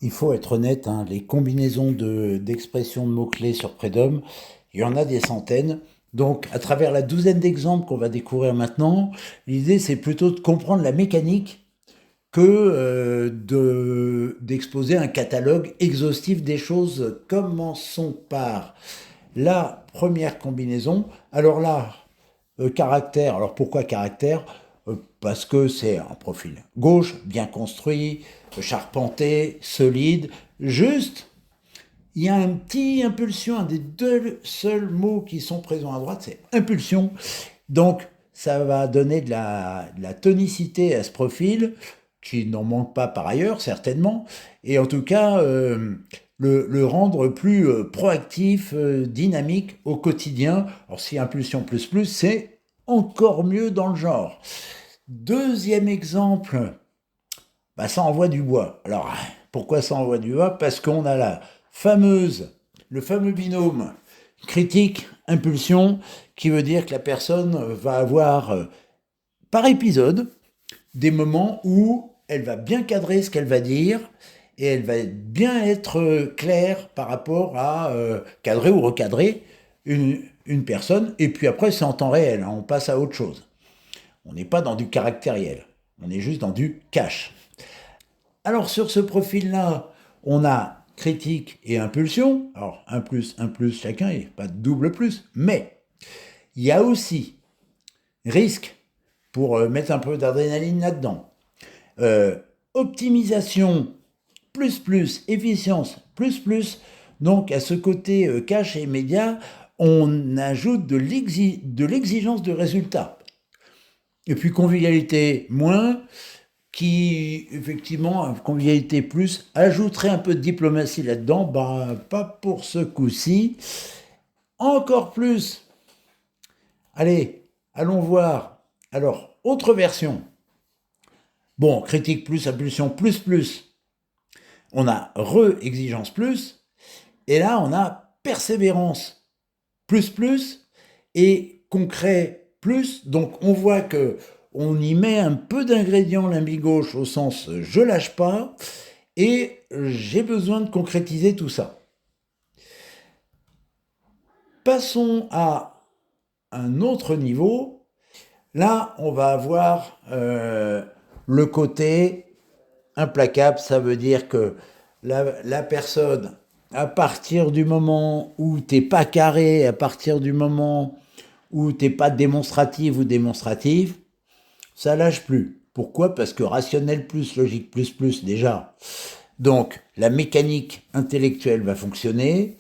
Il faut être honnête, hein, les combinaisons d'expressions de mots-clés sur Predom, il y en a des centaines. Donc, à travers la douzaine d'exemples qu'on va découvrir maintenant, l'idée c'est plutôt de comprendre la mécanique que d'exposer un catalogue exhaustif des choses. Commençons par la première combinaison. Alors là, caractère. Alors pourquoi caractère? Parce que c'est un profil gauche, bien construit, charpenté, solide, juste. Il y a un petit impulsion, un des deux seuls mots qui sont présents à droite, c'est impulsion. Donc, ça va donner de la tonicité à ce profil, qui n'en manque pas par ailleurs, certainement, et en tout cas, le rendre plus proactif, dynamique au quotidien. Alors, si impulsion plus plus, c'est encore mieux dans le genre. Deuxième exemple, bah, ça envoie du bois. Alors, pourquoi ça envoie du bois? Parce qu'on a le fameux binôme critique-impulsion, qui veut dire que la personne va avoir, par épisode, des moments où elle va bien cadrer ce qu'elle va dire, et elle va bien être claire par rapport à cadrer ou recadrer une personne, et puis après c'est en temps réel, hein, on passe à autre chose. On n'est pas dans du caractériel, on est juste dans du cash. Alors sur ce profil-là, on a critique et impulsion. Alors un plus chacun, et pas de double plus. Mais il y a aussi risque, pour mettre un peu d'adrénaline là-dedans. Euh, Optimisation plus plus, efficience plus plus. Donc à ce côté cash et immédiat, on ajoute de l'exigence de résultat. Et puis convivialité moins, qui, effectivement, convivialité plus, ajouterait un peu de diplomatie là-dedans, bah, pas pour ce coup-ci. Encore plus. Allez, allons voir. Alors, autre version. Bon, critique plus, impulsion plus plus. On a re-exigence plus. Et là, on a persévérance plus plus et concret plus. Donc, on voit que on y met un peu d'ingrédients limbi gauche au sens je lâche pas et j'ai besoin de concrétiser tout ça. Passons à un autre niveau. Là, on va avoir le côté implacable. Ça veut dire que la personne, à partir du moment où t'es pas carré, à partir du moment où t'es pas démonstrative ou démonstrative, ça lâche plus. Pourquoi? Parce que rationnel plus, logique plus plus déjà. Donc la mécanique intellectuelle va fonctionner.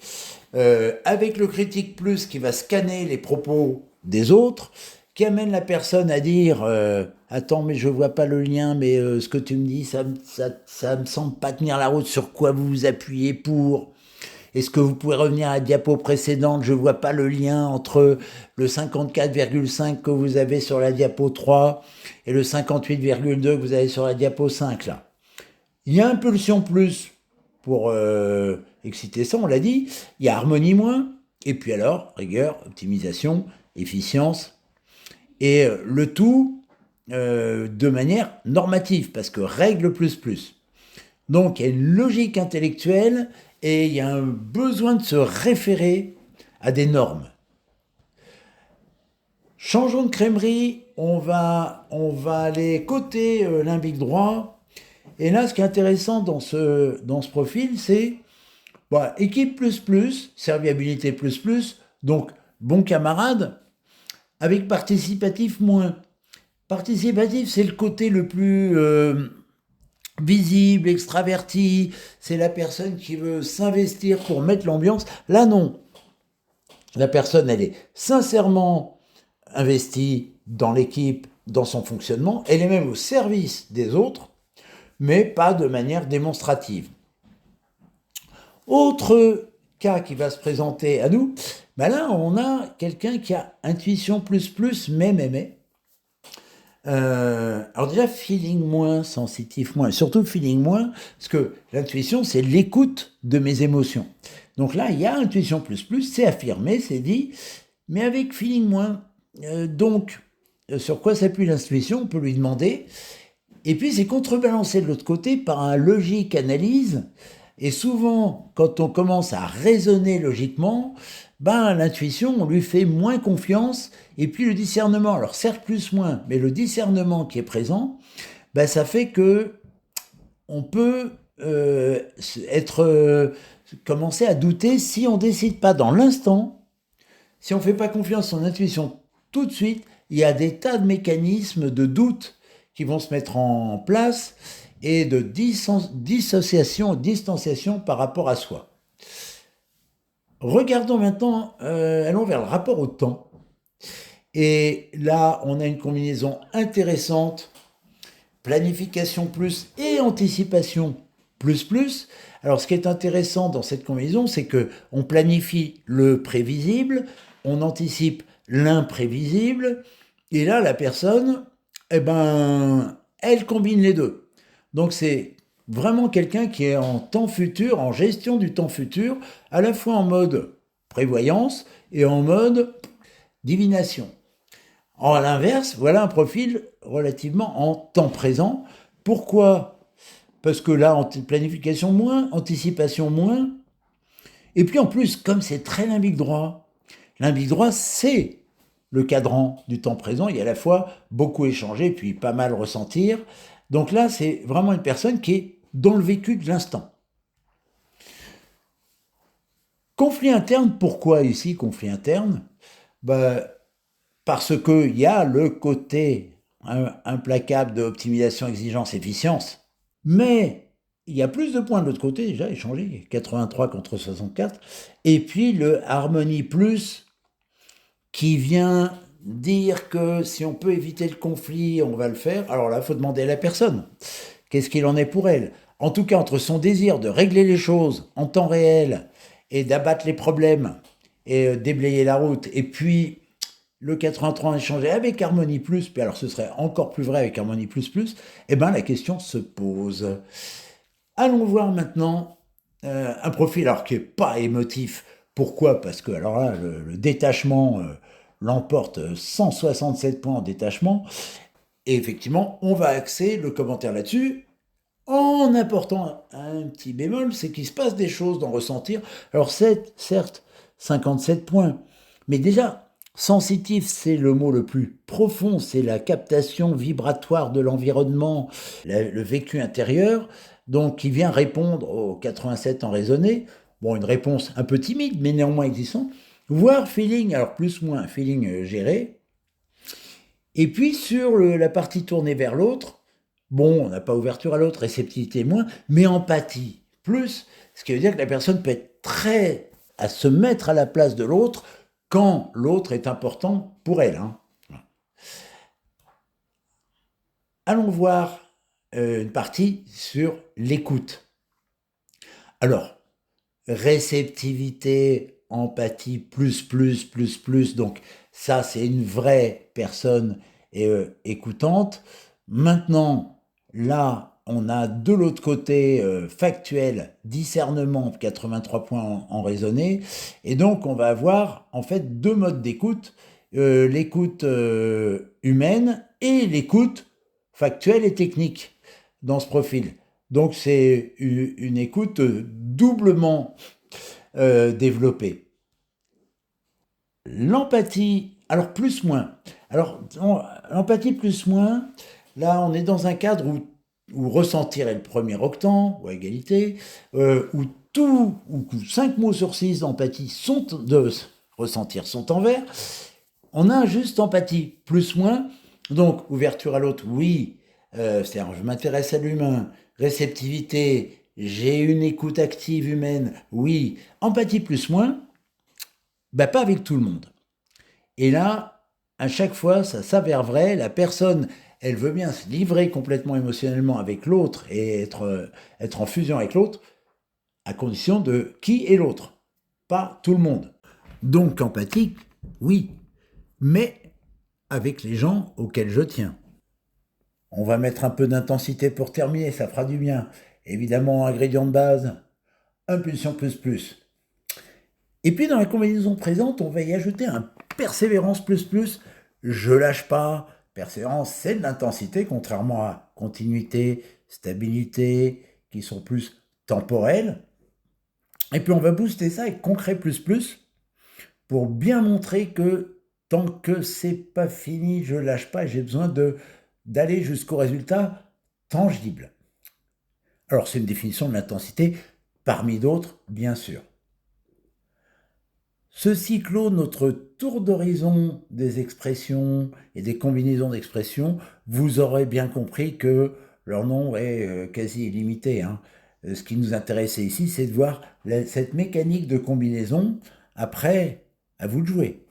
Avec le critique plus qui va scanner les propos des autres, qui amène la personne à dire attends mais je vois pas le lien, mais ce que tu me dis ça me semble pas tenir la route, sur quoi vous vous appuyez pour. Est-ce que vous pouvez revenir à la diapo précédente? Je ne vois pas le lien entre le 54,5 que vous avez sur la diapo 3 et le 58,2 que vous avez sur la diapo 5 là. Il y a impulsion plus pour exciter ça, on l'a dit. Il y a harmonie moins. Et puis alors, rigueur, optimisation, efficience. Et le tout de manière normative, parce que règle plus plus. Donc il y a une logique intellectuelle et il y a un besoin de se référer à des normes. Changeons de crèmerie, on va aller côté limbique droit. Et là, ce qui est intéressant dans ce profil, c'est bah, équipe plus plus, serviabilité plus plus, donc bon camarade, avec participatif moins. Participatif, c'est le côté le plus visible, extraverti, c'est la personne qui veut s'investir pour mettre l'ambiance. Là, non. La personne, elle est sincèrement investie dans l'équipe, dans son fonctionnement. Elle est même au service des autres, mais pas de manière démonstrative. Autre cas qui va se présenter à nous, ben là, on a quelqu'un qui a intuition plus plus, mais. Alors déjà, feeling moins, sensitif moins, surtout feeling moins, parce que l'intuition, c'est l'écoute de mes émotions. Donc là, il y a intuition plus plus, c'est affirmé, c'est dit, mais avec feeling moins. Donc, sur quoi s'appuie l'intuition? On peut lui demander, Et puis c'est contrebalancé de l'autre côté par un logique analyse. Et souvent, quand on commence à raisonner logiquement, ben, l'intuition, on lui fait moins confiance. Et puis le discernement, alors certes plus moins, mais le discernement qui est présent, ben, ça fait que on peut commencer à douter si on ne décide pas dans l'instant, si on ne fait pas confiance à son intuition tout de suite, il y a des tas de mécanismes de doute qui vont se mettre en place et de dissociation, distanciation par rapport à soi. Regardons maintenant, allons vers le rapport au temps. Et là, on a une combinaison intéressante, planification plus et anticipation plus plus. Alors, ce qui est intéressant dans cette combinaison, c'est que on planifie le prévisible, on anticipe l'imprévisible, et là, la personne, eh ben, elle combine les deux. Donc, c'est vraiment quelqu'un qui est en temps futur, en gestion du temps futur, à la fois en mode prévoyance et en mode divination. À l'inverse, voilà un profil relativement en temps présent. Pourquoi ? Parce que là, planification moins, anticipation moins. Et puis en plus, comme c'est très limbique droit, c'est le cadran du temps présent. Il y a à la fois beaucoup échanger, puis pas mal ressentir. Donc là, c'est vraiment une personne qui est dans le vécu de l'instant. Conflit interne, pourquoi ici conflit interne ? Parce qu'il y a le côté implacable de optimisation, exigence, efficience. Mais il y a plus de points de l'autre côté, déjà échangé, 83 contre 64. Et puis le harmonie plus, qui vient dire que si on peut éviter le conflit, on va le faire. Alors là, il faut demander à la personne. Qu'est-ce qu'il en est pour elle ? En tout cas, entre son désir de régler les choses en temps réel et d'abattre les problèmes et déblayer la route, et puis le 83 échangé avec Harmonie Plus, puis alors ce serait encore plus vrai avec Harmonie Plus Plus, eh bien la question se pose. Allons voir maintenant un profil alors qui n'est pas émotif. Pourquoi ? Parce que alors là, le détachement l'emporte 167 points en détachement. Et effectivement, on va axer le commentaire là-dessus en apportant un petit bémol, c'est qu'il se passe des choses dans ressentir. Alors certes, 57 points, mais déjà, sensitif, c'est le mot le plus profond, c'est la captation vibratoire de l'environnement, le vécu intérieur, donc qui vient répondre aux 87 en raisonné. Bon, une réponse un peu timide, mais néanmoins existante. Voire feeling, alors plus ou moins feeling géré. Et puis sur la partie tournée vers l'autre, bon, on n'a pas ouverture à l'autre, réceptivité moins, mais empathie plus, ce qui veut dire que la personne peut être très à se mettre à la place de l'autre quand l'autre est important pour elle. Allons voir une partie sur l'écoute. Alors, réceptivité, empathie, plus, donc ça c'est une vraie personne écoutante. Maintenant, là, on a de l'autre côté factuel, discernement, 83 points en raisonné, et donc on va avoir en fait deux modes d'écoute, l'écoute humaine et l'écoute factuelle et technique dans ce profil. Donc c'est une écoute doublement développée. L'empathie, alors plus-moins. Alors l'empathie plus-moins, là on est dans un cadre où ressentir est le premier octant, ou à égalité, où 5 mots sur 6 d'empathie de ressentir sont en vert. On a juste empathie plus-moins, donc ouverture à l'autre, oui, c'est-à-dire je m'intéresse à l'humain, réceptivité, j'ai une écoute active humaine, oui. Empathie plus-moins, pas avec tout le monde. Et là, à chaque fois, ça s'avère vrai, la personne, elle veut bien se livrer complètement émotionnellement avec l'autre et être en fusion avec l'autre, à condition de qui est l'autre, pas tout le monde. Donc empathique, oui, mais avec les gens auxquels je tiens. On va mettre un peu d'intensité pour terminer, ça fera du bien. Évidemment, ingrédient de base, impulsion plus. Et puis dans la combinaison présente, on va y ajouter un persévérance plus. Je lâche pas. Persévérance, c'est de l'intensité, contrairement à continuité, stabilité, qui sont plus temporelles. Et puis on va booster ça avec concret plus plus pour bien montrer que tant que c'est pas fini, je lâche pas, j'ai besoin d'aller jusqu'au résultat tangible. Alors c'est une définition de l'intensité parmi d'autres, bien sûr. Ceci clôt notre tour d'horizon des expressions et des combinaisons d'expressions. Vous aurez bien compris que leur nombre est quasi illimité, hein. Ce qui nous intéressait ici, c'est de voir cette mécanique de combinaison. Après, à vous de jouer.